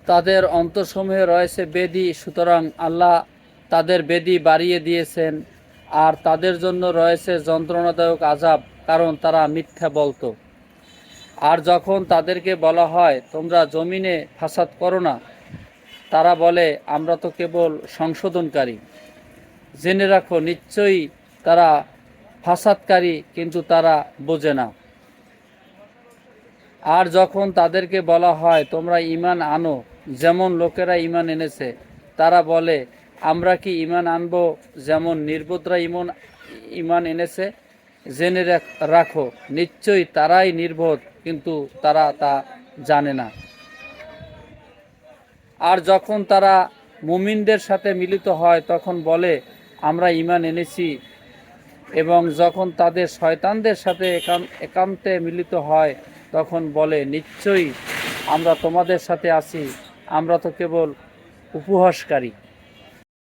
তাদের অন্তরসমূহে রয়েছে বেদী, সুতরাং আল্লাহ তাদের বেদী বাড়িয়ে দিয়েছেন, আর তাদের জন্য রয়েছে যন্ত্রণাদায়ক আযাব, কারণ তারা মিথ্যা বলতো। আর যখন তাদেরকে বলা হয় তোমরা জমিনে ফাসাদ করো না, তারা বলে আমরা তো কেবল সংশোধনকারী। জেনে রাখো নিশ্চয়ই তারা ফাসাদকারী, কিন্তু তারা বোঝে না। আর যখন তাদেরকে বলা হয় তোমরা ঈমান আনো যেমন লোকেরা ঈমান এনেছে, তারা বলে আমরা কি ঈমান আনব যেমন নির্বোধরা ঈমান এনেছে। জেনে রাখো নিশ্চয়ই তারাই নির্বোধ, কিন্তু তারা তা জানে না। আর যখন তারা মুমিনদের সাথে মিলিত হয় তখন বলে আমরা ঈমান এনেছি, এবং যখন তাদের শয়তানদের সাথে একান্তে মিলিত হয় তখন বলে নিশ্চয়ই আমরা তোমাদের সাথে আছি, আমরা তো কেবল উপহাসকারী।